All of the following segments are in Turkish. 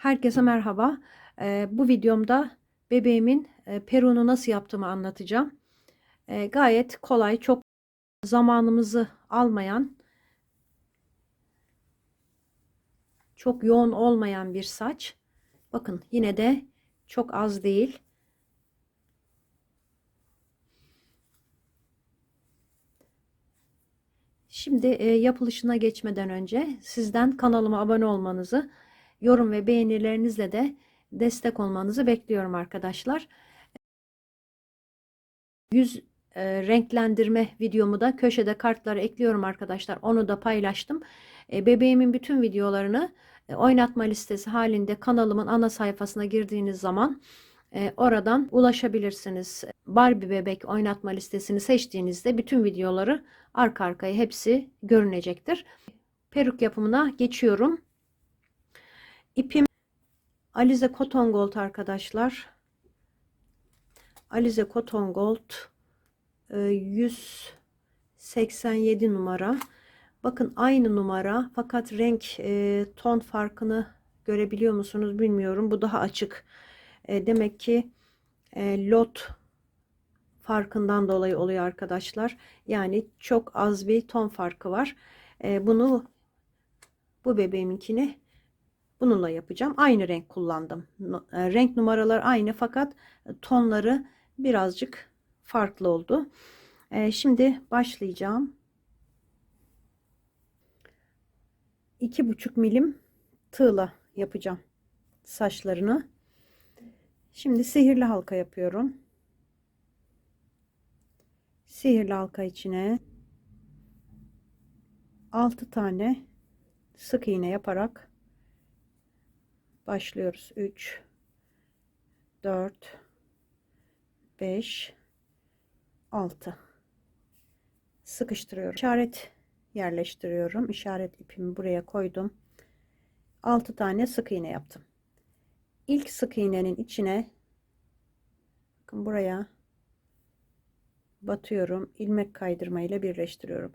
Herkese merhaba. Bu videomda bebeğimin peruğunu nasıl yaptığımı anlatacağım. Gayet kolay, çok zamanımızı almayan, çok yoğun olmayan bir saç. Bakın yine de çok az değil. Şimdi yapılışına geçmeden önce sizden kanalıma abone olmanızı, yorum ve beğenilerinizle de destek olmanızı bekliyorum arkadaşlar. Yüz renklendirme videomu da köşede kartlara ekliyorum arkadaşlar. Onu da paylaştım. Bebeğimin bütün videolarını oynatma listesi halinde kanalımın ana sayfasına girdiğiniz zaman oradan ulaşabilirsiniz. Barbie bebek oynatma listesini seçtiğinizde bütün videoları arka arkaya hepsi görünecektir. Peruk yapımına geçiyorum. İpim Alize Cotton Gold arkadaşlar. Alize Cotton Gold 187 numara. Bakın aynı numara fakat renk ton farkını görebiliyor musunuz bilmiyorum. Bu daha açık. Demek ki lot farkından dolayı oluyor arkadaşlar. Yani çok az bir ton farkı var. Bu bebeğiminkini bununla yapacağım. Aynı renk kullandım. Renk numaralar aynı fakat tonları birazcık farklı oldu. Şimdi başlayacağım. 2,5 milim tığla yapacağım saçlarını. Şimdi sihirli halka yapıyorum. Sihirli halka içine 6 tane sık iğne yaparak başlıyoruz. 3 4 5 6 sıkıştırıyorum. İşaret yerleştiriyorum. İşaret ipimi buraya koydum. 6 tane sık iğne yaptım. İlk sık iğnenin içine bakın buraya batıyorum. İlmek kaydırma ile birleştiriyorum.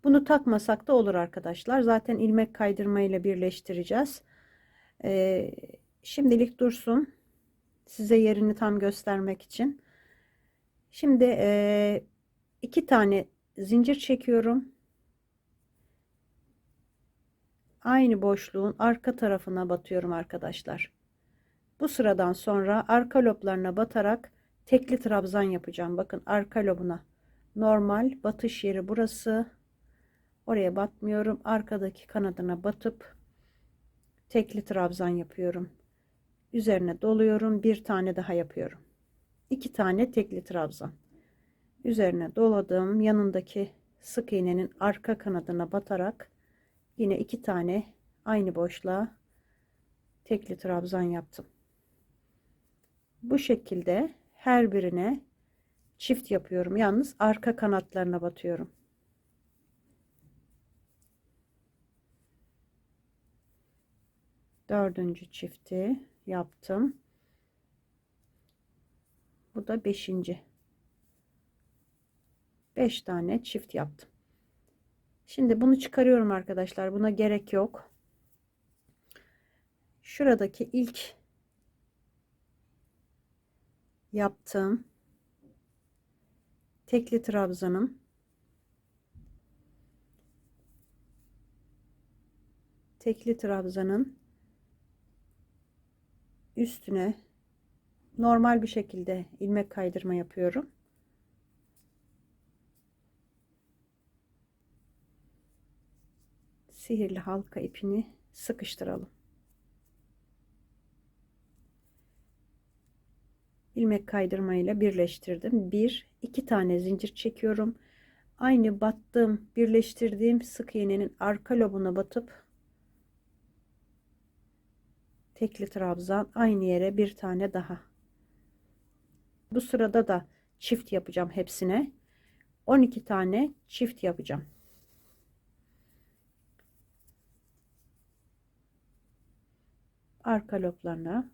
Bunu takmasak da olur arkadaşlar. Zaten ilmek kaydırma ile birleştireceğiz. Ee, Şimdilik dursun. Size yerini tam göstermek için. Şimdi 2 tane zincir çekiyorum. Aynı boşluğun arka tarafına batıyorum arkadaşlar. Bu sıradan sonra arka loblarına batarak tekli trabzan yapacağım. Bakın arka lobuna normal batış yeri burası. Oraya batmıyorum. Arkadaki kanadına batıp tekli trabzan yapıyorum. Üzerine doluyorum. Bir tane daha yapıyorum. 2 tane tekli trabzan. Üzerine doladım. Yanındaki sık iğnenin arka kanadına batarak yine 2 tane aynı boşluğa tekli trabzan yaptım. Bu şekilde her birine çift yapıyorum. Yalnız arka kanatlarına batıyorum. Dördüncü çifti yaptım. Bu da 5. 5 tane çift yaptım. Şimdi bunu çıkarıyorum arkadaşlar. Buna gerek yok. Şuradaki ilk yaptığım tekli trabzanın üstüne normal bir şekilde ilmek kaydırma yapıyorum. Sihirli halka ipini sıkıştıralım. İlmek kaydırma ile birleştirdim. 2 tane zincir çekiyorum. Aynı battığım, birleştirdiğim sık iğnenin arka lobuna batıp tekli trabzan, aynı yere bir tane daha. Bu sırada da çift yapacağım hepsine. 12 tane çift yapacağım. Arka loblarına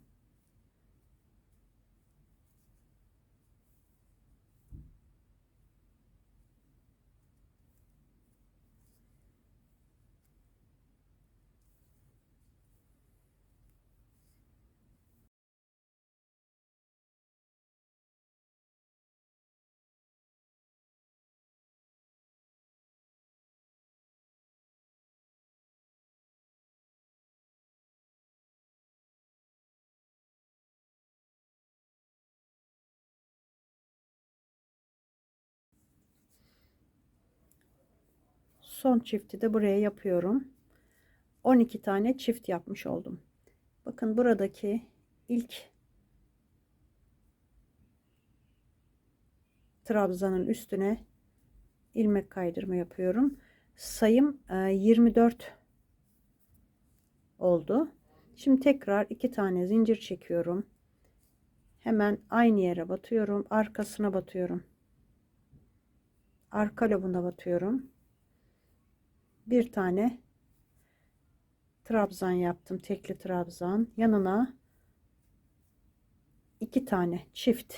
Son çifti de buraya yapıyorum. 12 tane çift yapmış oldum. Bakın buradaki ilk trabzanın üstüne ilmek kaydırma yapıyorum. Sayım 24 oldu. Şimdi tekrar 2 tane zincir çekiyorum. Hemen aynı yere batıyorum. Arkasına batıyorum. Arka lobuna batıyorum. Bir tane trabzan yaptım. Tekli trabzan. Yanına 2 tane çift.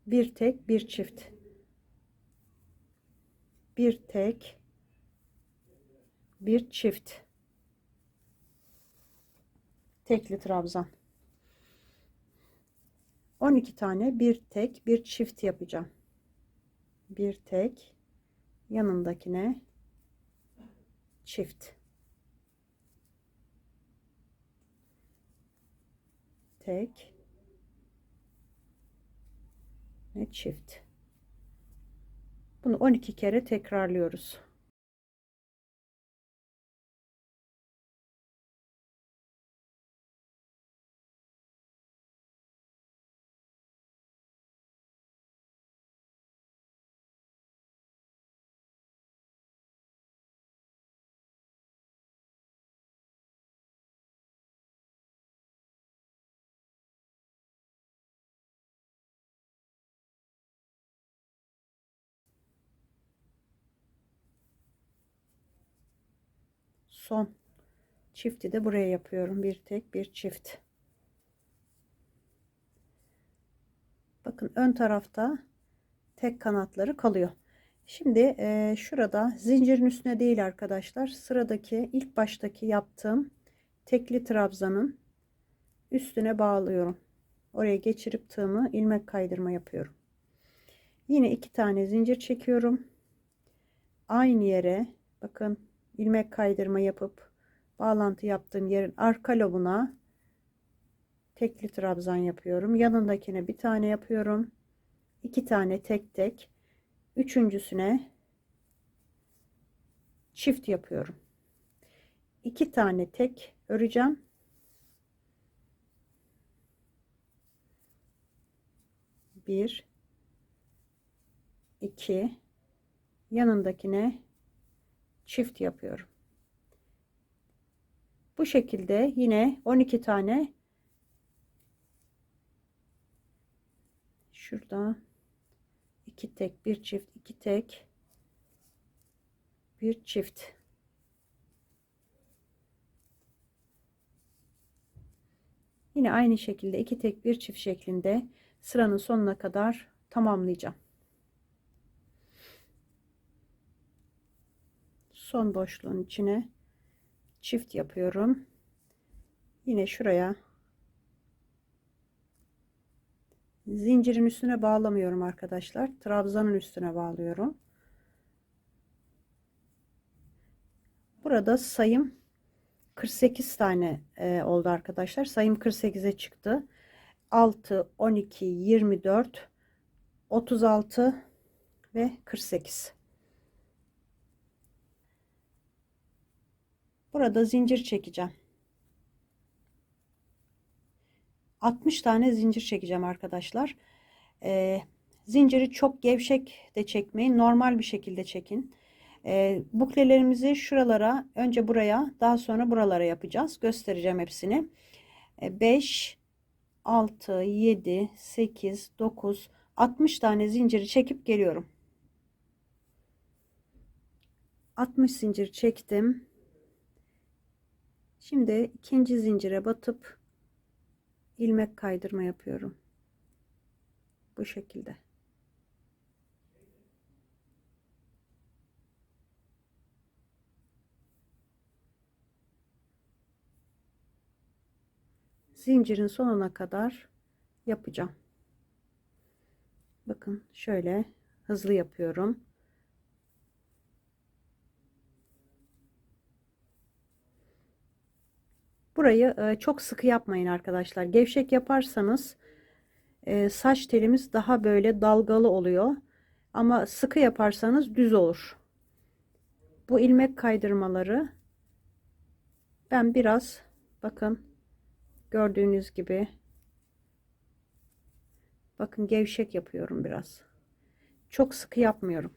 Bir tek, bir çift. Bir tek, bir çift. Tekli trabzan. 12 tane bir tek, bir çift yapacağım. Bir tek, yanındakine çift. Tek ve çift. Bunu 12 kere tekrarlıyoruz. Son çifti de buraya yapıyorum. Bir tek, bir çift. Bakın ön tarafta tek kanatları kalıyor. Şimdi şurada zincirin üstüne değil arkadaşlar, sıradaki ilk baştaki yaptığım tekli trabzanın üstüne bağlıyorum. Oraya geçirip tığımı ilmek kaydırma yapıyorum. Yine 2 tane zincir çekiyorum. Aynı yere bakın ilmek kaydırma yapıp bağlantı yaptığım yerin arka lobuna tekli trabzan yapıyorum. Yanındakine bir tane yapıyorum. 2 tane tek tek. Üçüncüsüne çift yapıyorum. 2 tane tek öreceğim. Bir, iki, yanındakine çift yapıyorum. Bu şekilde yine 12 tane şurada 2 tek, bir çift, 2 tek, bir çift. Yine aynı şekilde 2 tek, bir çift şeklinde sıranın sonuna kadar tamamlayacağım. Son boşluğun içine çift yapıyorum. Yine şuraya zincirin üstüne bağlamıyorum arkadaşlar. Trabzanın üstüne bağlıyorum. Burada sayım 48 tane oldu arkadaşlar. Sayım 48'e çıktı. 6, 12, 24, 36 ve 48. Burada zincir çekeceğim. 60 tane zincir çekeceğim arkadaşlar. Zinciri çok gevşek de çekmeyin. Normal bir şekilde çekin. Buklelerimizi şuralara, önce buraya, daha sonra buralara yapacağız. Göstereceğim hepsini. 5, 6, 7, 8, 9, 60 tane zinciri çekip geliyorum. 60 zincir çektim. Şimdi ikinci zincire batıp ilmek kaydırma yapıyorum. Bu şekilde. Zincirin sonuna kadar yapacağım. Bakın şöyle hızlı yapıyorum. Burayı çok sıkı yapmayın arkadaşlar. Gevşek yaparsanız saç telimiz daha böyle dalgalı oluyor. Ama sıkı yaparsanız düz olur. Bu ilmek kaydırmaları ben biraz, bakın gördüğünüz gibi, bakın gevşek yapıyorum biraz. Çok sıkı yapmıyorum.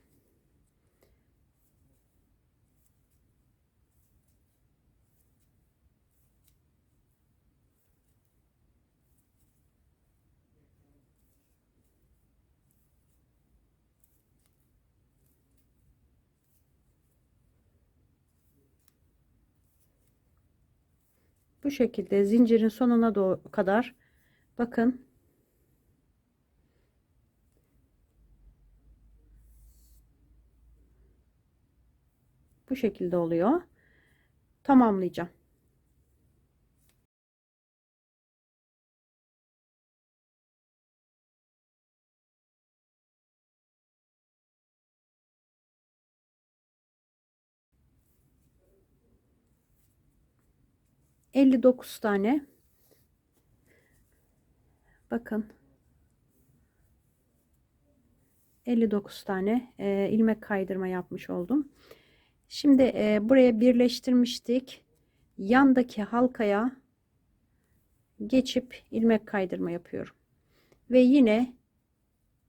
Bu şekilde zincirin sonuna doğru kadar, bakın bu şekilde oluyor. Tamamlayacağım. ...59 tane, bakın 59 tane ilmek kaydırma yapmış oldum. Şimdi buraya birleştirmiştik. Yandaki halkaya geçip ilmek kaydırma yapıyorum. Ve yine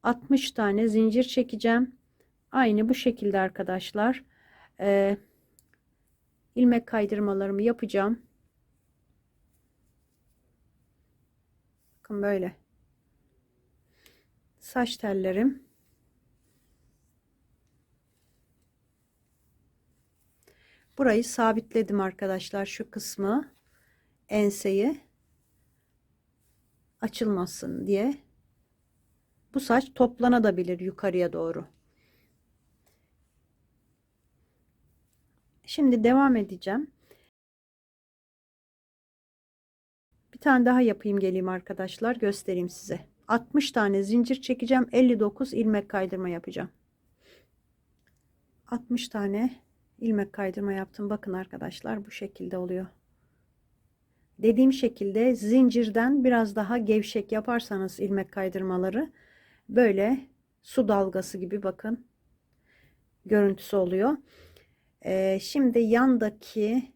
60 tane zincir çekeceğim. Aynı bu şekilde arkadaşlar. İlmek kaydırmalarımı yapacağım. Bakın böyle. Saç tellerim. Burayı sabitledim arkadaşlar, şu kısmı, enseyi açılmasın diye. Bu saç toplanabilir yukarıya doğru. Şimdi devam edeceğim. Bir tane daha yapayım, geleyim arkadaşlar, göstereyim size. 60 tane zincir çekeceğim. 59 ilmek kaydırma yapacağım. 60 tane ilmek kaydırma yaptım. Bakın arkadaşlar, bu şekilde oluyor. Dediğim şekilde zincirden biraz daha gevşek yaparsanız ilmek kaydırmaları, böyle su dalgası gibi, bakın görüntüsü oluyor. Şimdi yandaki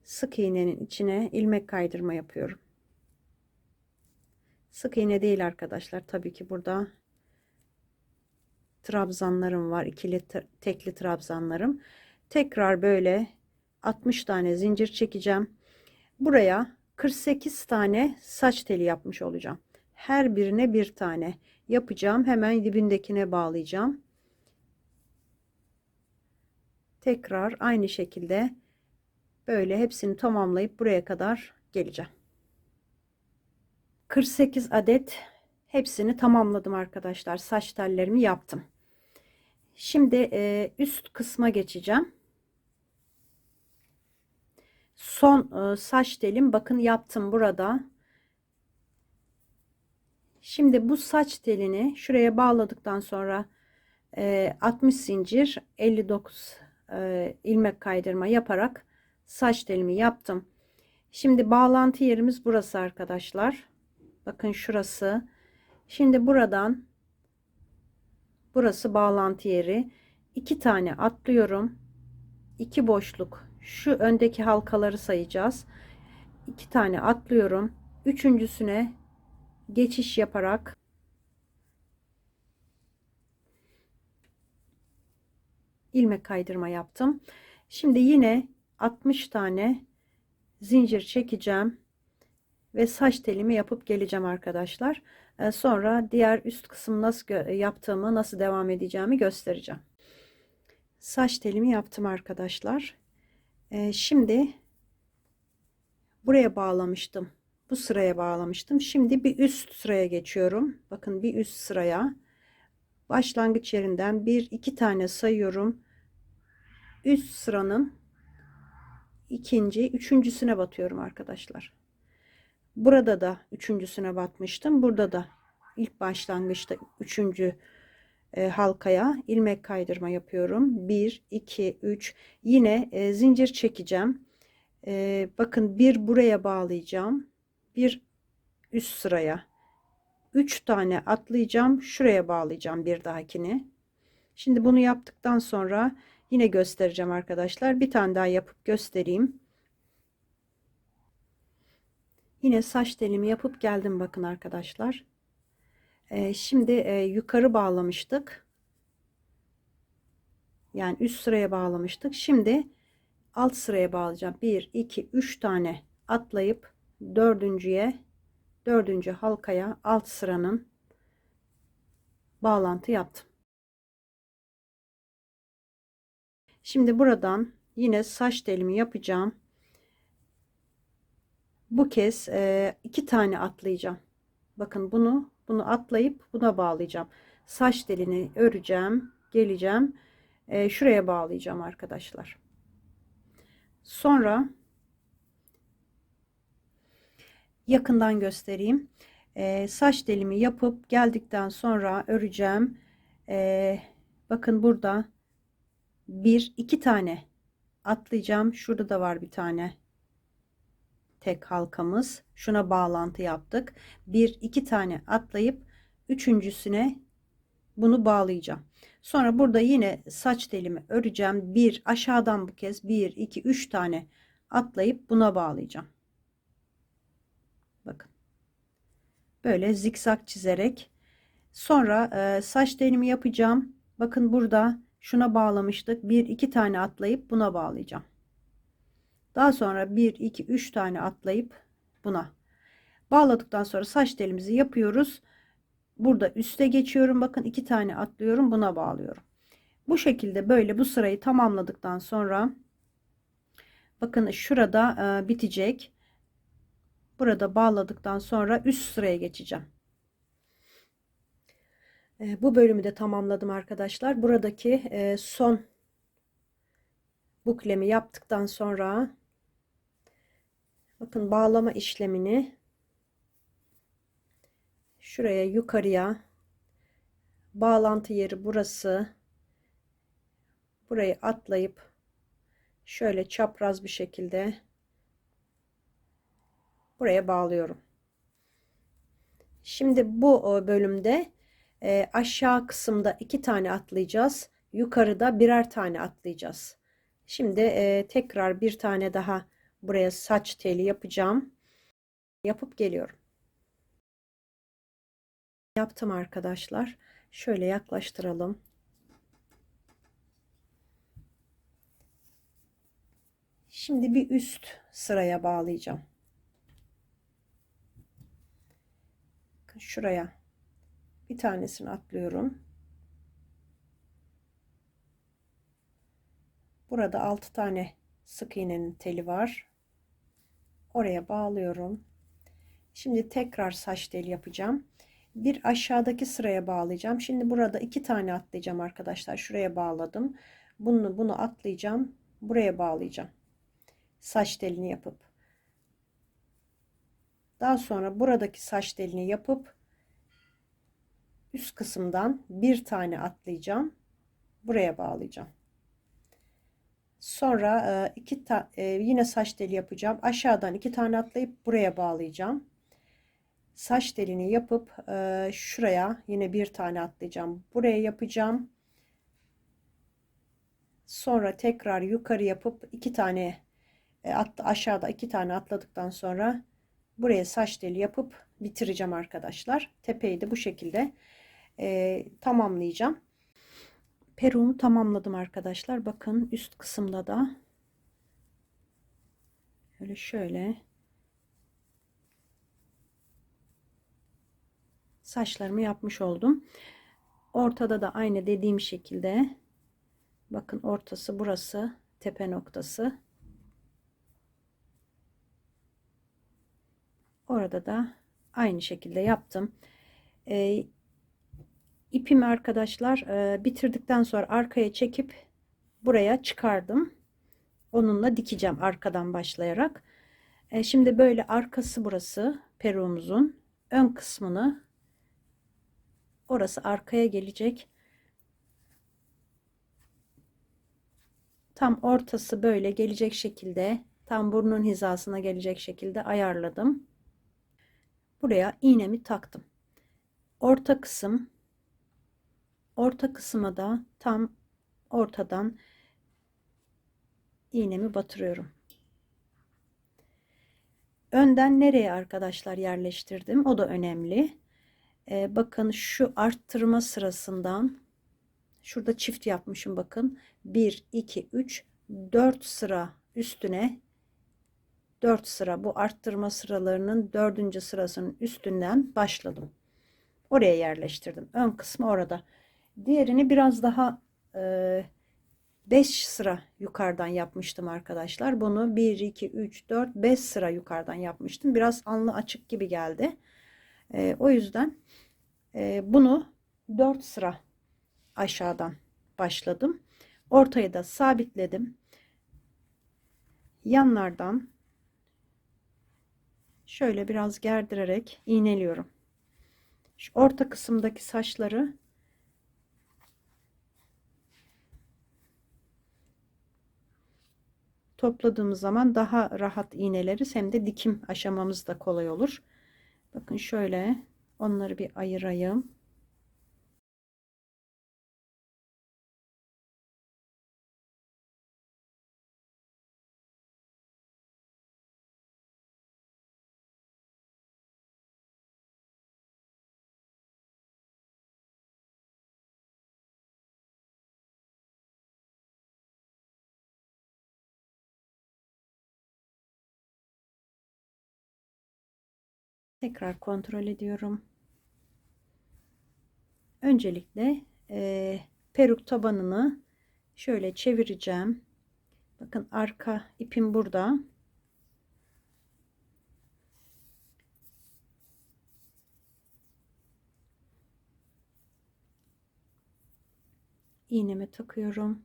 sık iğnenin içine ilmek kaydırma yapıyorum. Sık iğne değil arkadaşlar, tabii ki burada trabzanlarım var, ikili tekli trabzanlarım. Tekrar böyle 60 tane zincir çekeceğim. Buraya 48 tane saç teli yapmış olacağım. Her birine bir tane yapacağım. Hemen dibindekine bağlayacağım. Tekrar aynı şekilde böyle hepsini tamamlayıp buraya kadar geleceğim. 48 adet hepsini tamamladım arkadaşlar. Saç tellerimi yaptım. Şimdi üst kısma geçeceğim. Son saç telim, bakın yaptım burada. Şimdi bu saç telini şuraya bağladıktan sonra 60 zincir, 59 ilmek kaydırma yaparak saç telimi yaptım. Şimdi bağlantı yerimiz burası arkadaşlar. Bakın şurası. Şimdi buradan, burası bağlantı yeri. 2 tane atlıyorum. 2 boşluk. Şu öndeki halkaları sayacağız. 2 tane atlıyorum. Üçüncüsüne geçiş yaparak ilmek kaydırma yaptım. Şimdi yine 60 tane zincir çekeceğim ve saç telimi yapıp geleceğim arkadaşlar. Sonra diğer üst kısmı nasıl yaptığımı, nasıl devam edeceğimi göstereceğim. Saç telimi yaptım arkadaşlar. Şimdi buraya bağlamıştım. Bu sıraya bağlamıştım. Şimdi bir üst sıraya geçiyorum. Bakın, bir üst sıraya başlangıç yerinden bir iki tane sayıyorum. Üst sıranın üçüncüsüne batıyorum arkadaşlar. Burada da üçüncüsüne batmıştım. Burada da ilk başlangıçta üçüncü halkaya ilmek kaydırma yapıyorum. 1 2 3, yine zincir çekeceğim. Bakın, bir buraya bağlayacağım. Bir üst sıraya 3 tane atlayacağım. Şuraya bağlayacağım bir dahakini. Şimdi bunu yaptıktan sonra Yine göstereceğim arkadaşlar. Bir tane daha yapıp göstereyim. Yine saç telimi yapıp geldim bakın arkadaşlar. Şimdi yukarı bağlamıştık. Yani üst sıraya bağlamıştık. Şimdi alt sıraya bağlayacağım. 1, 2, 3 tane atlayıp dördüncü halkaya alt sıranın bağlantı yaptım. Şimdi buradan yine saç telimi yapacağım. Bu kez 2 tane atlayacağım. Bakın bunu atlayıp buna bağlayacağım. Saç telini öreceğim, geleceğim. Şuraya bağlayacağım arkadaşlar. Sonra yakından göstereyim. Saç telimi yapıp geldikten sonra öreceğim. Bakın burada iki tane atlayacağım. Şurada da var bir tane tek halkamız. Şuna bağlantı yaptık. İki tane atlayıp üçüncüsüne bunu bağlayacağım. Sonra burada yine saç telimi öreceğim. Aşağıdan bu kez 3 tane atlayıp buna bağlayacağım. Bakın. Böyle zikzak çizerek. Sonra saç telimi yapacağım. Bakın burada şuna bağlamıştık. İki tane atlayıp buna bağlayacağım. Daha sonra 3 tane atlayıp buna bağladıktan sonra saç telimizi yapıyoruz. Burada üste geçiyorum. Bakın 2 tane atlıyorum. Buna bağlıyorum. Bu şekilde böyle bu sırayı tamamladıktan sonra bakın şurada bitecek. Burada bağladıktan sonra üst sıraya geçeceğim. Bu bölümü de tamamladım arkadaşlar. Buradaki son buklemi yaptıktan sonra bakın bağlama işlemini şuraya yukarıya, bağlantı yeri burası, burayı atlayıp şöyle çapraz bir şekilde buraya bağlıyorum. Şimdi bu bölümde aşağı kısımda 2 tane atlayacağız. Yukarıda birer tane atlayacağız. Şimdi tekrar bir tane daha buraya saç teli yapacağım. Yapıp geliyorum. Yaptım arkadaşlar. Şöyle yaklaştıralım. Şimdi bir üst sıraya bağlayacağım. Şuraya bir tanesini atlıyorum. Burada 6 tane sık iğnenin teli var. Oraya bağlıyorum. Şimdi tekrar saç teli yapacağım. Bir aşağıdaki sıraya bağlayacağım. Şimdi burada 2 tane atlayacağım arkadaşlar. Şuraya bağladım. Bunu atlayacağım. Buraya bağlayacağım. Saç telini yapıp. Daha sonra buradaki saç telini yapıp üst kısımdan bir tane atlayacağım. Buraya bağlayacağım. Sonra yine saç teli yapacağım. Aşağıdan 2 tane atlayıp buraya bağlayacağım. Saç telini yapıp şuraya yine bir tane atlayacağım. Buraya yapacağım. Sonra tekrar yukarı yapıp 2 tane aşağıda 2 tane atladıktan sonra buraya saç teli yapıp bitireceğim arkadaşlar. Tepeyi de bu şekilde tamamlayacağım. Peruğumu tamamladım arkadaşlar. Bakın üst kısımda da şöyle saçlarımı yapmış oldum. Ortada da aynı dediğim şekilde bakın ortası burası tepe noktası. Orada da aynı şekilde yaptım. İpimi arkadaşlar bitirdikten sonra arkaya çekip buraya çıkardım. Onunla dikeceğim arkadan başlayarak. Şimdi böyle arkası burası peruğumuzun ön kısmını orası arkaya gelecek. Tam ortası böyle gelecek şekilde tam burnun hizasına gelecek şekilde ayarladım. Buraya iğnemi taktım. Orta kısma da tam ortadan iğnemi batırıyorum. Önden nereye arkadaşlar yerleştirdim? O da önemli. Bakın şu arttırma sırasından şurada çift yapmışım bakın. 1, 2, 3, 4 sıra üstüne 4 sıra bu arttırma sıralarının 4. sırasının üstünden başladım. Oraya yerleştirdim. Ön kısmı orada. Diğerini biraz daha 5 sıra yukarıdan yapmıştım arkadaşlar. Bunu 1, 2, 3, 4, 5 sıra yukarıdan yapmıştım. Biraz alnı açık gibi geldi. O yüzden bunu 4 sıra aşağıdan başladım. Ortayı da sabitledim. Yanlardan şöyle biraz gerdirerek iğneliyorum. Şu orta kısımdaki saçları topladığımız zaman daha rahat iğneleriz, hem de dikim aşamamız da kolay olur. Bakın şöyle onları bir ayırayım. Tekrar kontrol ediyorum. Öncelikle peruk tabanını şöyle çevireceğim. Bakın arka ipim burada. İğnemi takıyorum.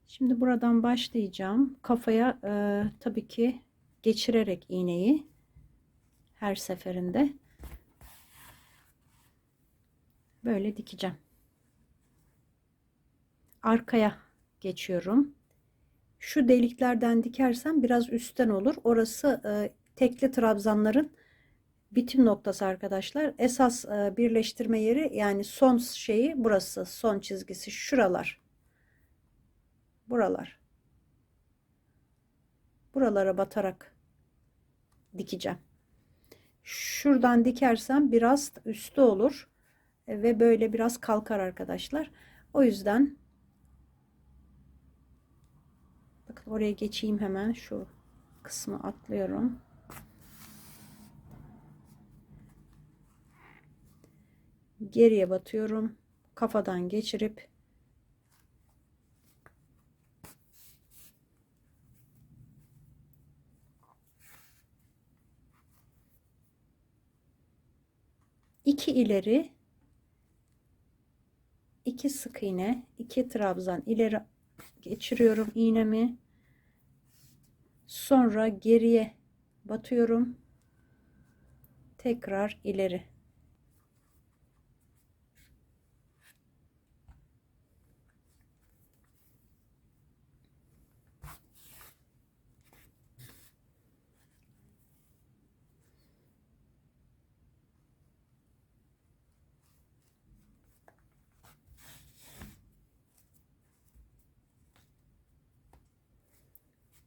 Şimdi buradan başlayacağım. Kafaya tabii ki geçirerek iğneyi her seferinde böyle dikeceğim. Arkaya geçiyorum. Şu deliklerden dikersem biraz üstten olur. Orası tekli trabzanların bitim noktası arkadaşlar. Esas birleştirme yeri, yani son şeyi burası. Son çizgisi şuralar. Buralar. Buralara batarak dikeceğim. Şuradan dikersem biraz üstü olur ve böyle biraz kalkar arkadaşlar. O yüzden bakın oraya geçeyim, hemen şu kısmı atlıyorum. Geriye batıyorum. Kafadan geçirip iki ileri, iki sık iğne, iki trabzan ileri geçiriyorum iğnemi. Sonra geriye batıyorum. Tekrar ileri.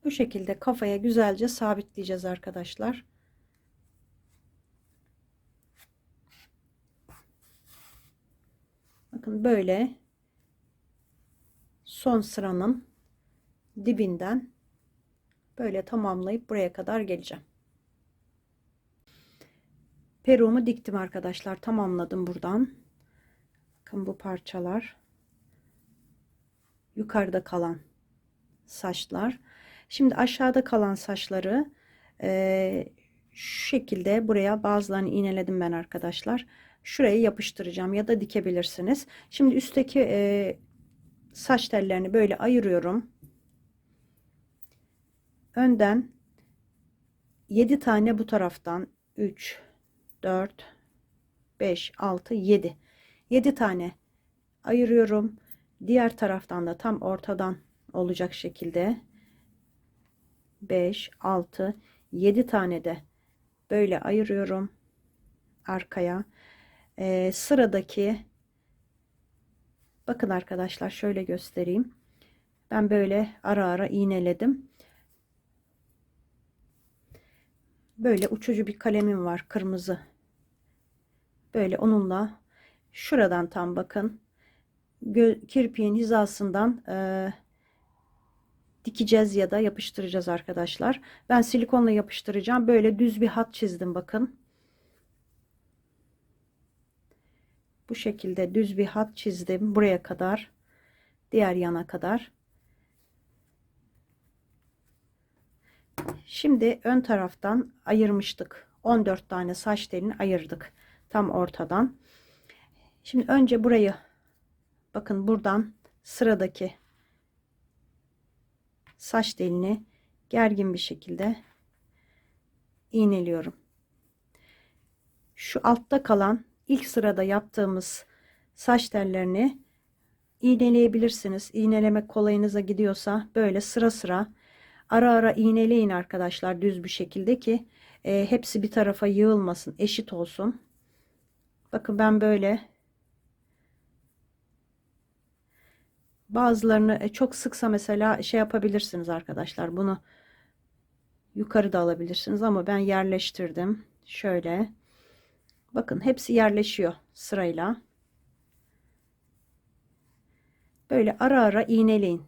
Bu şekilde kafaya güzelce sabitleyeceğiz arkadaşlar. Bakın böyle son sıranın dibinden böyle tamamlayıp buraya kadar geleceğim. Peruğumu diktim arkadaşlar. Tamamladım buradan. Bakın bu parçalar. Yukarıda kalan saçlar. Şimdi aşağıda kalan saçları şu şekilde buraya bazılarını iğneledim ben arkadaşlar. Şuraya yapıştıracağım ya da dikebilirsiniz. Şimdi üstteki saç tellerini böyle ayırıyorum. Önden 7 tane bu taraftan 3, 4, 5, 6, 7. 7 tane ayırıyorum. Diğer taraftan da tam ortadan olacak şekilde 5, 6, 7 tane de böyle ayırıyorum. arkaya. Sıradaki, bakın arkadaşlar şöyle göstereyim. Ben böyle ara ara iğneledim. Böyle uçucu bir kalemim var, kırmızı. Böyle onunla şuradan tam bakın kirpiğin hizasından dikeceğiz ya da yapıştıracağız arkadaşlar. Ben silikonla yapıştıracağım. Böyle düz bir hat çizdim bakın. Bu şekilde düz bir hat çizdim buraya kadar, diğer yana kadar. Şimdi ön taraftan ayırmıştık. 14 tane saç telini ayırdık tam ortadan. Şimdi önce burayı, bakın buradan sıradaki saç telini gergin bir şekilde iğneliyorum. Şu altta kalan ilk sırada yaptığımız saç tellerini iğneleyebilirsiniz. İğnelemek kolayınıza gidiyorsa böyle sıra sıra ara ara iğneleyin arkadaşlar, düz bir şekilde ki hepsi bir tarafa yığılmasın, eşit olsun. Bakın ben böyle, bazılarını çok sıksa mesela şey yapabilirsiniz arkadaşlar, bunu yukarı da alabilirsiniz ama ben yerleştirdim şöyle. Bakın hepsi yerleşiyor sırayla. Böyle ara ara iğneleyin.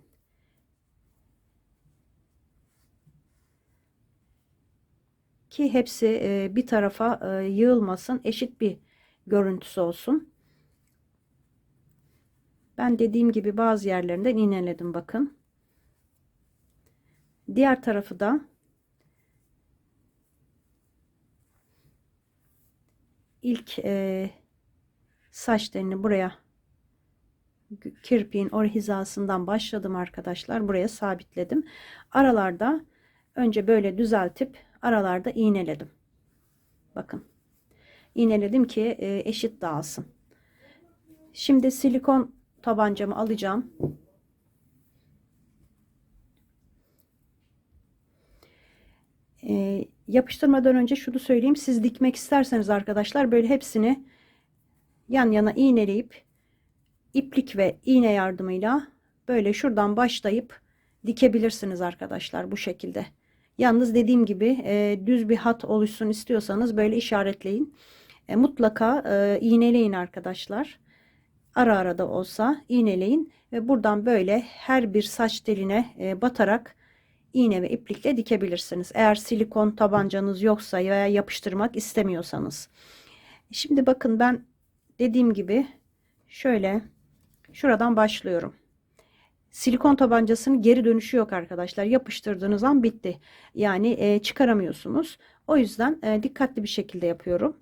Ki hepsi bir tarafa yığılmasın, eşit bir görüntüsü olsun. Ben dediğim gibi bazı yerlerinden iğneledim bakın. Diğer tarafı da ilk saç telini buraya, kirpiğin or hizasından başladım arkadaşlar. Buraya sabitledim. Aralarda önce böyle düzeltip aralarda iğneledim. Bakın. İğneledim ki eşit dağılsın. Şimdi silikon tabancamı alacağım. Yapıştırmadan önce şunu söyleyeyim. Siz dikmek isterseniz arkadaşlar böyle hepsini yan yana iğneleyip iplik ve iğne yardımıyla böyle şuradan başlayıp dikebilirsiniz arkadaşlar, bu şekilde. Yalnız dediğim gibi düz bir hat oluşsun istiyorsanız böyle işaretleyin. Mutlaka iğneleyin arkadaşlar. Ara ara da olsa iğneleyin ve buradan böyle her bir saç teline batarak iğne ve iplikle dikebilirsiniz. Eğer silikon tabancanız yoksa veya yapıştırmak istemiyorsanız. Şimdi bakın ben dediğim gibi şöyle şuradan başlıyorum. Silikon tabancasının geri dönüşü yok arkadaşlar. Yapıştırdığınız an bitti. Yani çıkaramıyorsunuz. O yüzden dikkatli bir şekilde yapıyorum.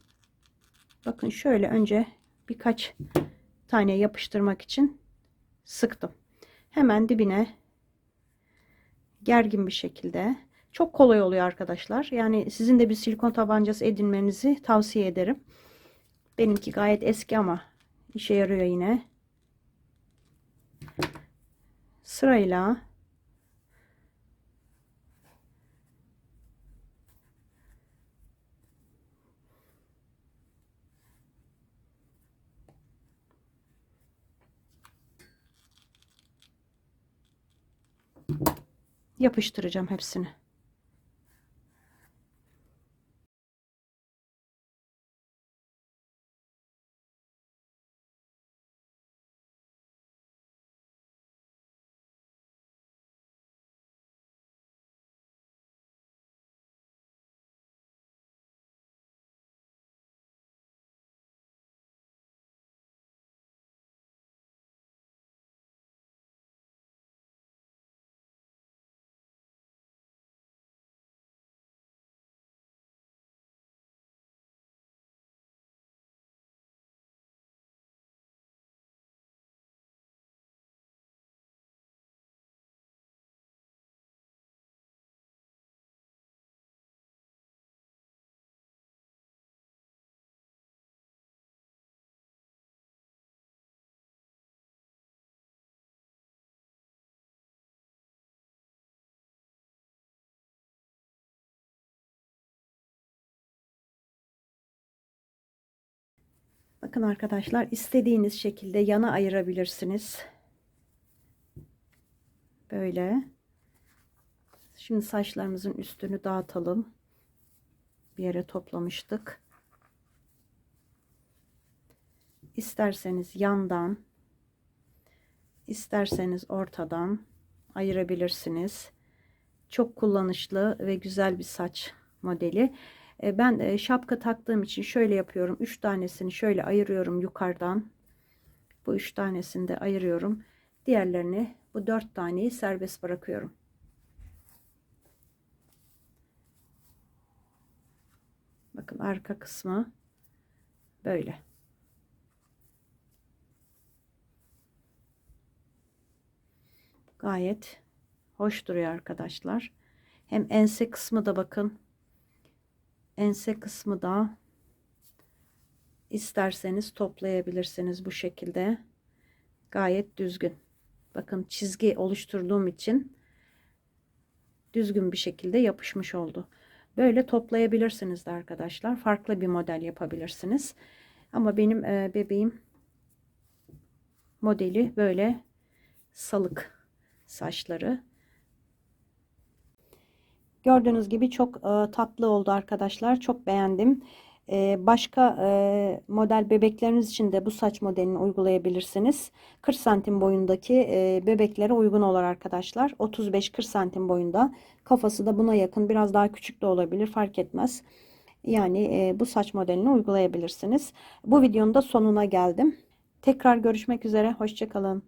Bakın şöyle önce birkaç tane yapıştırmak için sıktım. Hemen dibine gergin bir şekilde. Çok kolay oluyor arkadaşlar. Yani sizin de bir silikon tabancası edinmenizi tavsiye ederim. Benimki gayet eski ama işe yarıyor yine. Sırayla yapıştıracağım hepsini. Bakın arkadaşlar, istediğiniz şekilde yana ayırabilirsiniz. Böyle. Şimdi saçlarımızın üstünü dağıtalım. Bir yere toplamıştık. İsterseniz yandan, isterseniz ortadan ayırabilirsiniz. Çok kullanışlı ve güzel bir saç modeli. Ben şapka taktığım için şöyle yapıyorum. 3 tanesini şöyle ayırıyorum yukarıdan. Bu 3 tanesini de ayırıyorum. Diğerlerini, bu 4 taneyi serbest bırakıyorum. Bakın arka kısmı böyle. Gayet hoş duruyor arkadaşlar. Hem ense kısmı da bakın. Ense kısmı da isterseniz toplayabilirsiniz bu şekilde. Gayet düzgün. Bakın çizgi oluşturduğum için düzgün bir şekilde yapışmış oldu. Böyle toplayabilirsiniz de arkadaşlar. Farklı bir model yapabilirsiniz. Ama benim bebeğim modeli böyle salık saçları. Gördüğünüz gibi çok tatlı oldu arkadaşlar. Çok beğendim. Başka model bebekleriniz için de bu saç modelini uygulayabilirsiniz. 40 santim boyundaki bebeklere uygun olur arkadaşlar. 35-40 santim boyunda. Kafası da buna yakın. Biraz daha küçük de olabilir. Fark etmez. Yani bu saç modelini uygulayabilirsiniz. Bu videonun da sonuna geldim. Tekrar görüşmek üzere. Hoşça kalın.